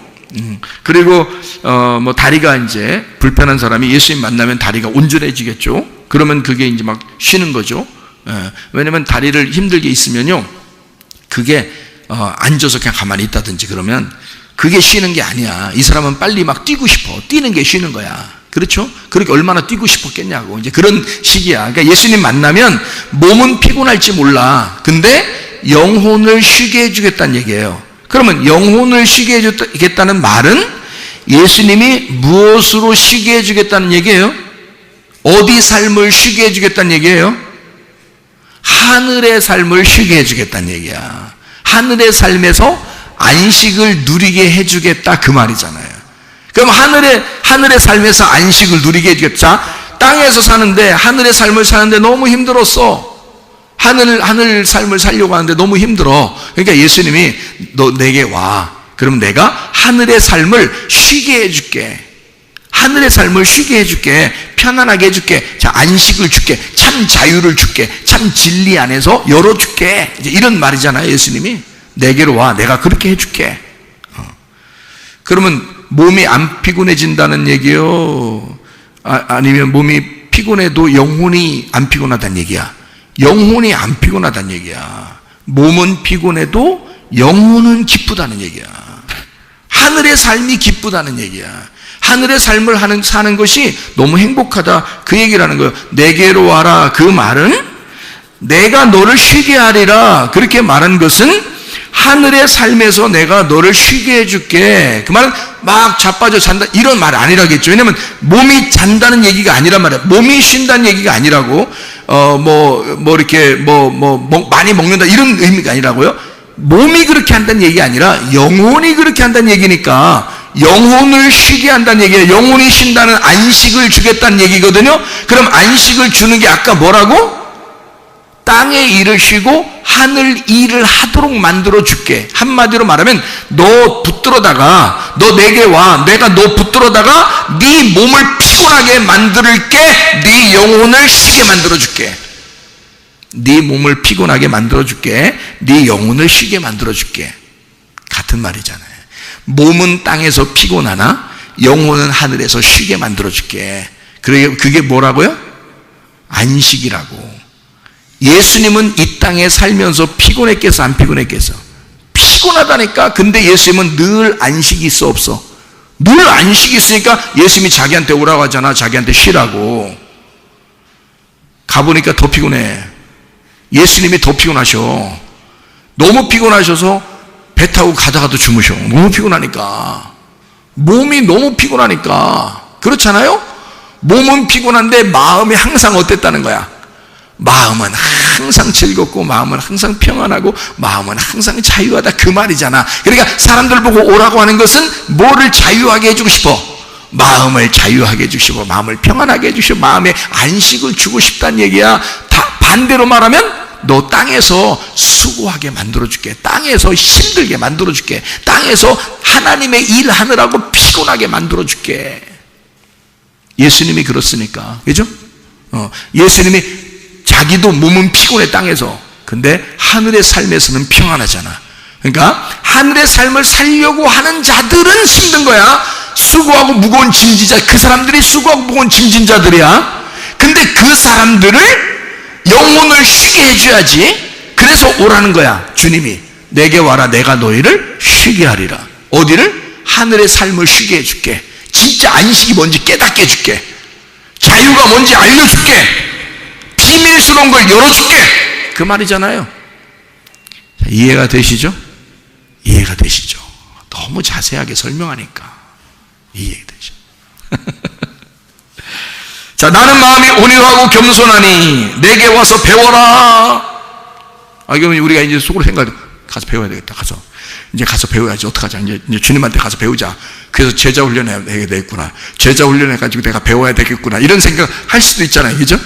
[SPEAKER 2] 그리고 뭐 다리가 이제 불편한 사람이 예수님 만나면 다리가 온전해지겠죠. 그러면 그게 이제 막 쉬는 거죠. 왜냐면 다리를 힘들게 있으면요, 그게 앉아서 그냥 가만히 있다든지 그러면 그게 쉬는 게 아니야. 이 사람은 빨리 막 뛰고 싶어. 뛰는 게 쉬는 거야. 그렇죠? 그렇게 얼마나 뛰고 싶었겠냐고. 이제 그런 시기야. 그러니까 예수님 만나면 몸은 피곤할지 몰라. 근데 영혼을 쉬게 해주겠다는 얘기예요. 그러면 영혼을 쉬게 해주겠다는 말은 예수님이 무엇으로 쉬게 해주겠다는 얘기예요? 어디 삶을 쉬게 해주겠다는 얘기예요? 하늘의 삶을 쉬게 해주겠다는 얘기야. 하늘의 삶에서 안식을 누리게 해주겠다, 그 말이잖아요. 그럼 하늘의 삶에서 안식을 누리게 해주겠다. 땅에서 사는데, 하늘의 삶을 사는데 너무 힘들었어. 하늘 삶을 살려고 하는데 너무 힘들어. 그러니까 예수님이 너 내게 와. 그럼 내가 하늘의 삶을 쉬게 해줄게. 하늘의 삶을 쉬게 해줄게. 편안하게 해줄게. 자, 안식을 줄게. 참 자유를 줄게. 참 진리 안에서 열어줄게. 이제 이런 말이잖아요, 예수님이. 내게로 와. 내가 그렇게 해줄게. 그러면 몸이 안 피곤해진다는 얘기요? 아니면 몸이 피곤해도 영혼이 안 피곤하다는 얘기야? 영혼이 안 피곤하다는 얘기야. 몸은 피곤해도 영혼은 기쁘다는 얘기야. 하늘의 삶이 기쁘다는 얘기야. 하늘의 삶을 사는 것이 너무 행복하다, 그 얘기를 하는 거예요. 내게로 와라, 그 말은 내가 너를 쉬게 하리라, 그렇게 말한 것은 하늘의 삶에서 내가 너를 쉬게 해줄게. 그 말은 막 자빠져 잔다, 이런 말 아니라겠죠. 왜냐면 몸이 잔다는 얘기가 아니란 말이야. 몸이 쉰다는 얘기가 아니라고, 이렇게, 많이 먹는다, 이런 의미가 아니라고요. 몸이 그렇게 한다는 얘기가 아니라 영혼이 그렇게 한다는 얘기니까, 영혼을 쉬게 한다는 얘기예요. 영혼이 쉰다는 안식을 주겠다는 얘기거든요. 그럼 안식을 주는 게 아까 뭐라고? 땅의 일을 쉬고 하늘 일을 하도록 만들어 줄게. 한마디로 말하면 너 붙들어다가, 너 내게 와. 내가 너 붙들어다가 네 몸을 피곤하게 만들게. 네 영혼을 쉬게 만들어 줄게. 네 몸을 피곤하게 만들어 줄게. 네 영혼을 쉬게 만들어 줄게. 같은 말이잖아요. 몸은 땅에서 피곤하나 영혼은 하늘에서 쉬게 만들어 줄게. 그게 뭐라고요? 안식이라고. 예수님은 이 땅에 살면서 피곤했겠어, 안 피곤했겠어? 피곤하다니까. 근데 예수님은 늘 안식이 있어, 없어? 늘 안식이 있으니까 예수님이 자기한테 오라고 하잖아. 자기한테 쉬라고. 가보니까 더 피곤해. 예수님이 더 피곤하셔. 너무 피곤하셔서 배 타고 가다가도 주무셔. 너무 피곤하니까. 몸이 너무 피곤하니까. 그렇잖아요? 몸은 피곤한데 마음이 항상 어땠다는 거야? 마음은 항상 즐겁고, 마음은 항상 평안하고, 마음은 항상 자유하다, 그 말이잖아. 그러니까 사람들 보고 오라고 하는 것은 뭐를 자유하게 해주고 싶어? 마음을 자유하게 해주시고, 마음을 평안하게 해주시고, 마음에 안식을 주고 싶다는 얘기야. 반대로 말하면 너 땅에서 수고하게 만들어줄게. 땅에서 힘들게 만들어줄게. 땅에서 하나님의 일하느라고 피곤하게 만들어줄게. 예수님이 그렇으니까. 그죠? 예수님이 자기도 몸은 피곤해, 땅에서. 근데 하늘의 삶에서는 평안하잖아. 그러니까 하늘의 삶을 살려고 하는 자들은 힘든 거야. 수고하고 무거운 짐진자, 그 사람들이 수고하고 무거운 짐진자들이야. 근데 그 사람들을 영혼을 쉬게 해줘야지. 그래서 오라는 거야. 주님이 내게 와라. 내가 너희를 쉬게 하리라. 어디를? 하늘의 삶을 쉬게 해줄게. 진짜 안식이 뭔지 깨닫게 해줄게. 자유가 뭔지 알려줄게. 비밀스러운 걸 열어줄게, 그 말이잖아요. 이해가 되시죠? 이해가 되시죠? 너무 자세하게 설명하니까 이해가 되죠. 자, 나는 마음이 온유하고 겸손하니 내게 와서 배워라. 그러면 우리가 이제 속으로 생각해, 가서 배워야 되겠다. 이제 가서 배워야지. 어떡하자. 이제 주님한테 가서 배우자. 그래서 제자 훈련해야 되겠구나. 제자 훈련해가지고 내가 배워야 되겠구나. 이런 생각 할 수도 있잖아요. 그죠?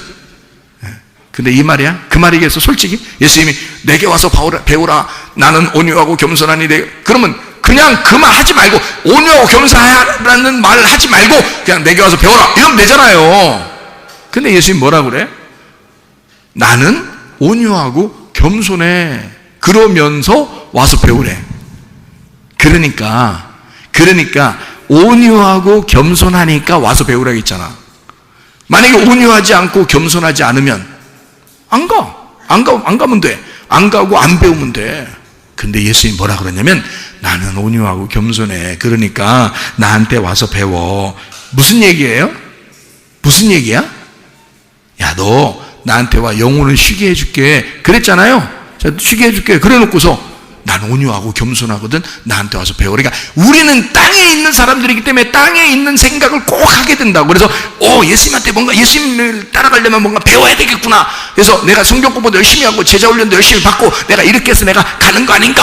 [SPEAKER 2] 근데 이 말이야? 그 말이겠어? 솔직히? 예수님이 내게 와서 배우라. 나는 온유하고 겸손하니 그러면 그냥 그 말 하지 말고, 온유하고 겸손하라는 말을 하지 말고 그냥 내게 와서 배워라 이러면 되잖아요. 근데 예수님이 뭐라 그래? 나는 온유하고 겸손해. 그러면서 와서 배우래. 그러니까 온유하고 겸손하니까 와서 배우라고 했잖아. 만약에 온유하지 않고 겸손하지 않으면 안 가면 돼. 안 가고 안 배우면 돼. 근데 예수님이 뭐라 그러냐면 나는 온유하고 겸손해. 그러니까 나한테 와서 배워. 무슨 얘기예요? 무슨 얘기야? 야, 너 나한테 와. 영혼을 쉬게 해줄게. 그랬잖아요. 자, 쉬게 해줄게. 그래 놓고서 난 온유하고 겸손하거든. 나한테 와서 배워. 그러니까 우리는 땅에 있는 사람들이기 때문에 땅에 있는 생각을 꼭 하게 된다고. 그래서 예수님한테 뭔가, 예수님을 따라가려면 뭔가 배워야 되겠구나. 그래서 내가 성경 공부도 열심히 하고 제자 훈련도 열심히 받고 내가 이렇게 해서 내가 가는 거 아닌가?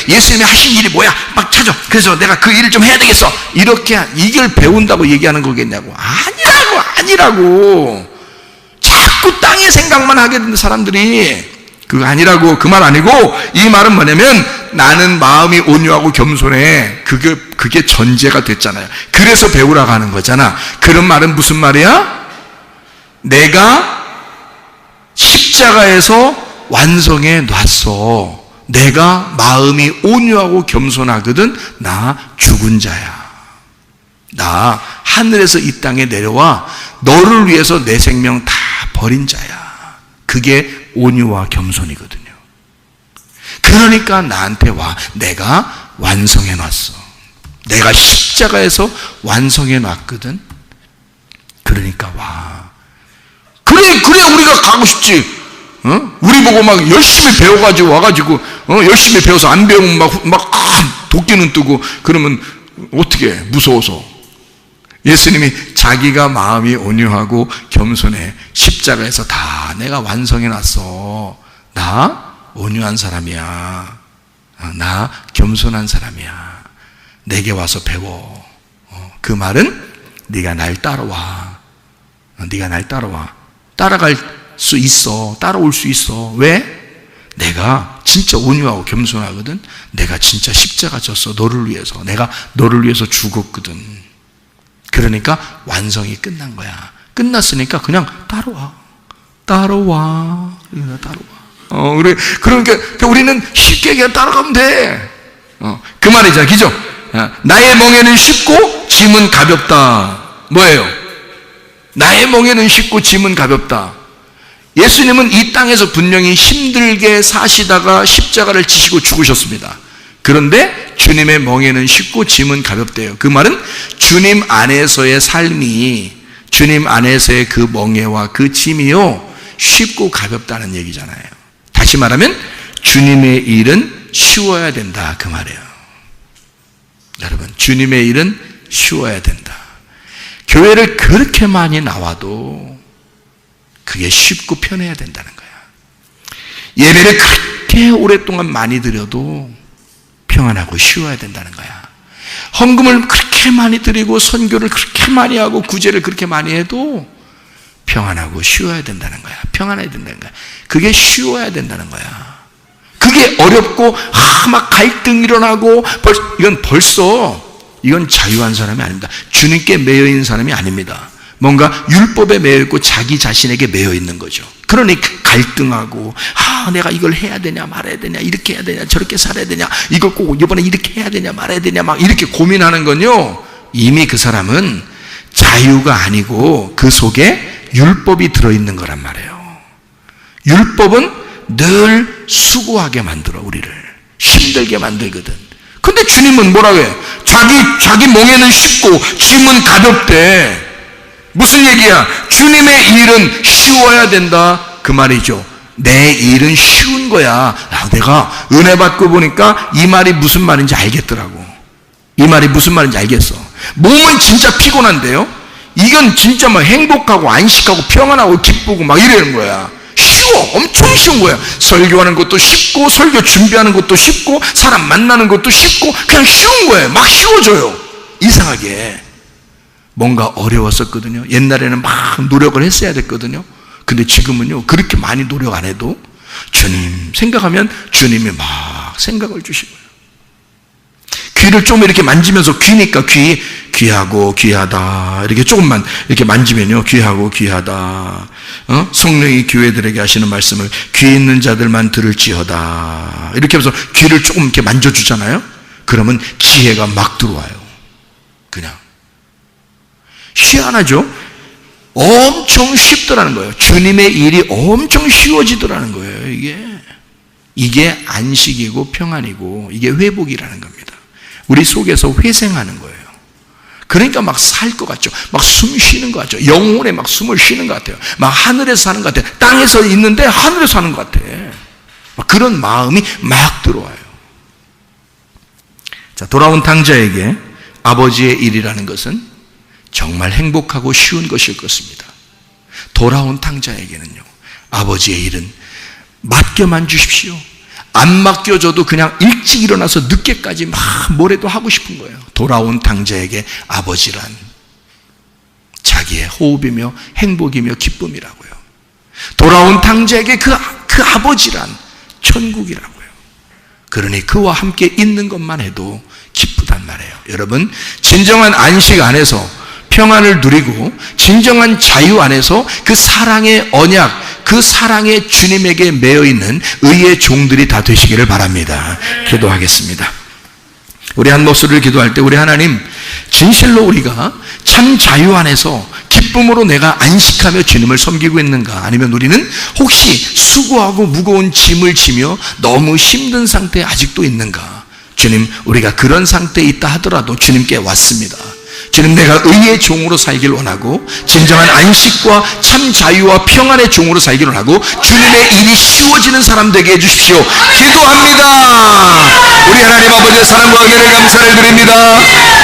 [SPEAKER 2] 예수님이 하신 일이 뭐야? 막 찾아. 그래서 내가 그 일을 좀 해야 되겠어. 이렇게 이걸 배운다고 얘기하는 거겠냐고. 아니라고. 자꾸 땅의 생각만 하게 되는 사람들이, 그거 아니라고. 그 말 아니고, 이 말은 뭐냐면 나는 마음이 온유하고 겸손해. 그게 전제가 됐잖아요. 그래서 배우라고 하는 거잖아. 그런 말은 무슨 말이야? 내가 십자가에서 완성해 놨어. 내가 마음이 온유하고 겸손하거든. 나 죽은 자야. 나 하늘에서 이 땅에 내려와 너를 위해서 내 생명 다 버린 자야. 그게 온유와 겸손이거든요. 그러니까 나한테 와. 내가 완성해 놨어. 내가 십자가에서 완성해 놨거든. 그러니까 와. 그래 우리가 가고 싶지. 우리 보고 막 열심히 배워가지고 와가지고 열심히 배워서 안 배우면 막 도끼는 뜨고 그러면 어떻게 무서워서. 예수님이 자기가 마음이 온유하고 겸손해. 십자가에서 다 내가 완성해 놨어. 나 온유한 사람이야. 나 겸손한 사람이야. 내게 와서 배워. 그 말은 네가 날 따라와. 네가 날 따라와. 따라갈 수 있어. 따라올 수 있어. 왜? 내가 진짜 온유하고 겸손하거든. 내가 진짜 십자가 졌어. 너를 위해서. 내가 너를 위해서 죽었거든. 그러니까 완성이 끝난 거야. 끝났으니까 그냥 따라와. 그러니까 우리는 쉽게 그냥 따라가면 돼. 그 말이죠. 그죠? 나의 멍에는 쉽고 짐은 가볍다. 뭐예요? 나의 멍에는 쉽고 짐은 가볍다. 예수님은 이 땅에서 분명히 힘들게 사시다가 십자가를 지시고 죽으셨습니다. 그런데 주님의 멍에는 쉽고 짐은 가볍대요. 그 말은 주님 안에서의 삶이, 주님 안에서의 그 멍에와 그 짐이요, 쉽고 가볍다는 얘기잖아요. 다시 말하면 주님의 일은 쉬워야 된다, 그 말이에요. 여러분, 주님의 일은 쉬워야 된다. 교회를 그렇게 많이 나와도 그게 쉽고 편해야 된다는 거야. 예배를 그렇게 오랫동안 많이 드려도 평안하고 쉬워야 된다는 거야. 헌금을 그렇게 많이 드리고 선교를 그렇게 많이 하고 구제를 그렇게 많이 해도 평안하고 쉬워야 된다는 거야. 평안해야 된다는 거야. 그게 쉬워야 된다는 거야. 그게 어렵고 막 갈등 일어나고 이건 자유한 사람이 아닙니다. 주님께 매여 있는 사람이 아닙니다. 뭔가 율법에 매여 있고 자기 자신에게 매여 있는 거죠. 그러니 갈등하고 내가 이걸 해야 되냐 말아야 되냐, 이렇게 해야 되냐 저렇게 살아야 되냐, 이걸 꼭 이번에 이렇게 해야 되냐 말아야 되냐 막 이렇게 고민하는 건요, 이미 그 사람은 자유가 아니고 그 속에 율법이 들어있는 거란 말이에요. 율법은 늘 수고하게 만들어. 우리를 힘들게 만들거든. 근데 주님은 뭐라고 해? 자기 멍에는 쉽고 짐은 가볍대. 무슨 얘기야? 주님의 일은 쉬워야 된다 그 말이죠. 내 일은 쉬운 거야. 내가 은혜 받고 보니까 이 말이 무슨 말인지 알겠더라고. 이 말이 무슨 말인지 알겠어. 몸은 진짜 피곤한데요, 이건 진짜 막 행복하고 안식하고 평안하고 기쁘고 막 이러는 거야. 쉬워. 엄청 쉬운 거야. 설교하는 것도 쉽고, 설교 준비하는 것도 쉽고, 사람 만나는 것도 쉽고, 그냥 쉬운 거예요. 막 쉬워져요. 이상하게 뭔가 어려웠었거든요. 옛날에는 막 노력을 했어야 됐거든요. 근데 지금은요, 그렇게 많이 노력 안 해도 주님 생각하면 주님이 막 생각을 주시고요. 귀를 좀 이렇게 만지면서, 귀니까 귀하고 귀하다 이렇게 조금만 이렇게 만지면요, 귀하고 귀하다. 성령이 교회들에게 하시는 말씀을 귀 있는 자들만 들을지어다 이렇게 하면서 귀를 조금 이렇게 만져주잖아요. 그러면 지혜가 막 들어와요. 그냥 희한하죠? 엄청 쉽더라는 거예요. 주님의 일이 엄청 쉬워지더라는 거예요. 이게 안식이고 평안이고 이게 회복이라는 겁니다. 우리 속에서 회생하는 거예요. 그러니까 막 살 것 같죠. 막 숨 쉬는 것 같죠. 영혼에 막 숨을 쉬는 것 같아요. 막 하늘에서 사는 것 같아요. 땅에서 있는데 하늘에서 사는 것 같아. 막 그런 마음이 막 들어와요. 자, 돌아온 탕자에게 아버지의 일이라는 것은 정말 행복하고 쉬운 것일 것입니다. 돌아온 탕자에게는요, 아버지의 일은 맡겨만 주십시오. 안 맡겨줘도 그냥 일찍 일어나서 늦게까지 막 뭐래도 하고 싶은 거예요. 돌아온 탕자에게 아버지란 자기의 호흡이며 행복이며 기쁨이라고요. 돌아온 탕자에게 그 아버지란 천국이라고요. 그러니 그와 함께 있는 것만 해도 기쁘단 말이에요. 여러분, 진정한 안식 안에서 평안을 누리고 진정한 자유 안에서 그 사랑의 언약, 그 사랑의 주님에게 매여있는 의의 종들이 다 되시기를 바랍니다. 기도하겠습니다. 우리 한 목소리를 기도할 때, 우리 하나님, 진실로 우리가 참 자유 안에서 기쁨으로 내가 안식하며 주님을 섬기고 있는가? 아니면 우리는 혹시 수고하고 무거운 짐을 지며 너무 힘든 상태에 아직도 있는가? 주님, 우리가 그런 상태에 있다 하더라도 주님께 왔습니다. 주님, 내가 의의 종으로 살기를 원하고 진정한 안식과 참 자유와 평안의 종으로 살기를 원하고 주님의 일이 쉬워지는 사람 되게 해주십시오. 기도합니다. 우리 하나님 아버지의 사랑과 은혜를 감사를 드립니다.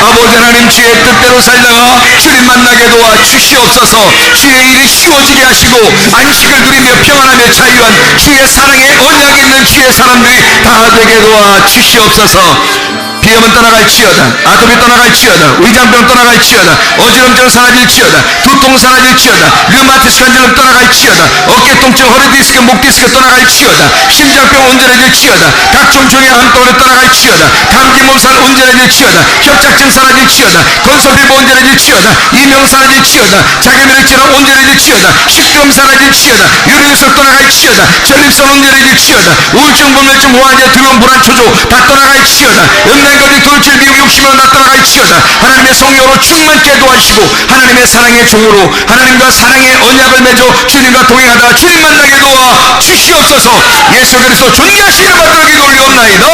[SPEAKER 2] 아버지 하나님, 주의 뜻대로 살다가 주님 만나게 도와 주시옵소서. 주의 일이 쉬워지게 하시고 안식을 누리며 평안하며 자유한 주의 사랑에 언약 있는 주의 사람들이 다 되게 도와 주시옵소서. 비염은 떠나갈지어다, 아토피 떠나갈지어다, 위장병 떠나갈지어다, 어지럼증 사라질지어다, 두통 사라질지어다, 류마티스 관절염 떠나갈지어다, 어깨 통증, 허리 디스크, 목 디스크 떠나갈지어다, 심장병 온전해질지어다, 각종 종의 암덩어리 떠나갈지어다, 감기 몸살 온전해질지어다, 협착증 사라질지어다, 건설피부 온전해질지어다, 이명 사라질지어다, 자기면역질환 온전해질지어다, 식도염 사라질지어다, 유리유술 떠나갈지어다, 전립선 온전해질지어다, 우울증, 불면증, 무환자, 두려움, 불안, 초조 다 떠나갈지어다, 음란거리, 돌출, 미움, 욕심으로 다 떠나갈지어다. 하나님의 성령으로 충만케 도와주시고 하나님의 사랑의 종으로 하나님과 사랑의 언약을 맺어 주님과 동행하다가 주님 만나게 도와 주시옵소서. 예수 그리스도 존귀하신 이름 받들어 기도 올리옵나이다.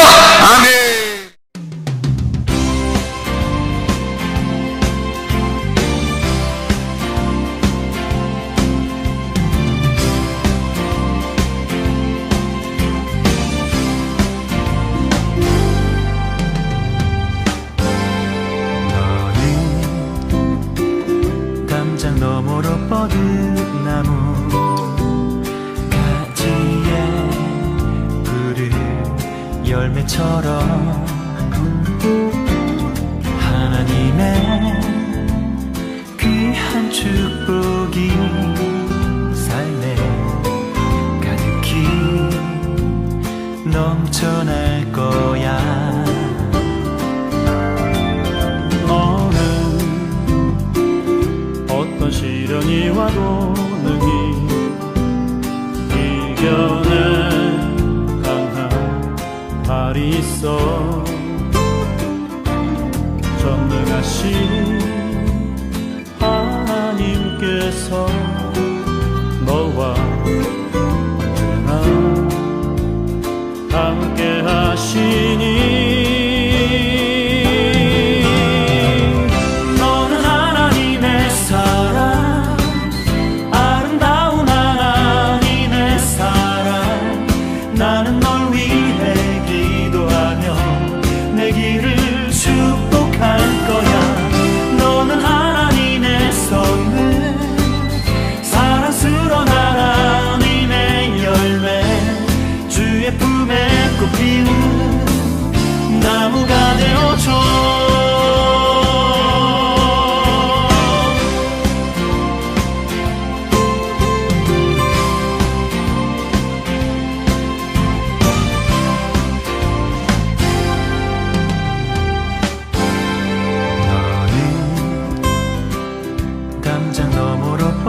[SPEAKER 2] 아멘.
[SPEAKER 3] 하나님의 귀한 축복이 삶에 가득히 넘쳐날 거야. 너는 어떤 시련이 와도 능히 이겨낼 강한 발이 있어. 전능하신 하나님께서 너와 언제나 함께 하시니 너는 하나님의 사랑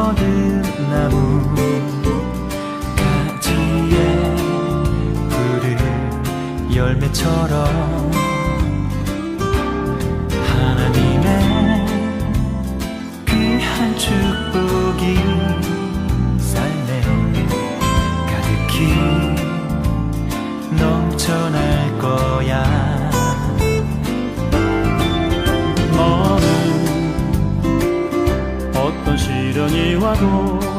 [SPEAKER 4] 거듭 나무 가지에 푸른 열매처럼 하나님의 귀한 축복이 삶에 가득히 넘쳐날 거야.
[SPEAKER 3] 너는 어떤 시련이 와도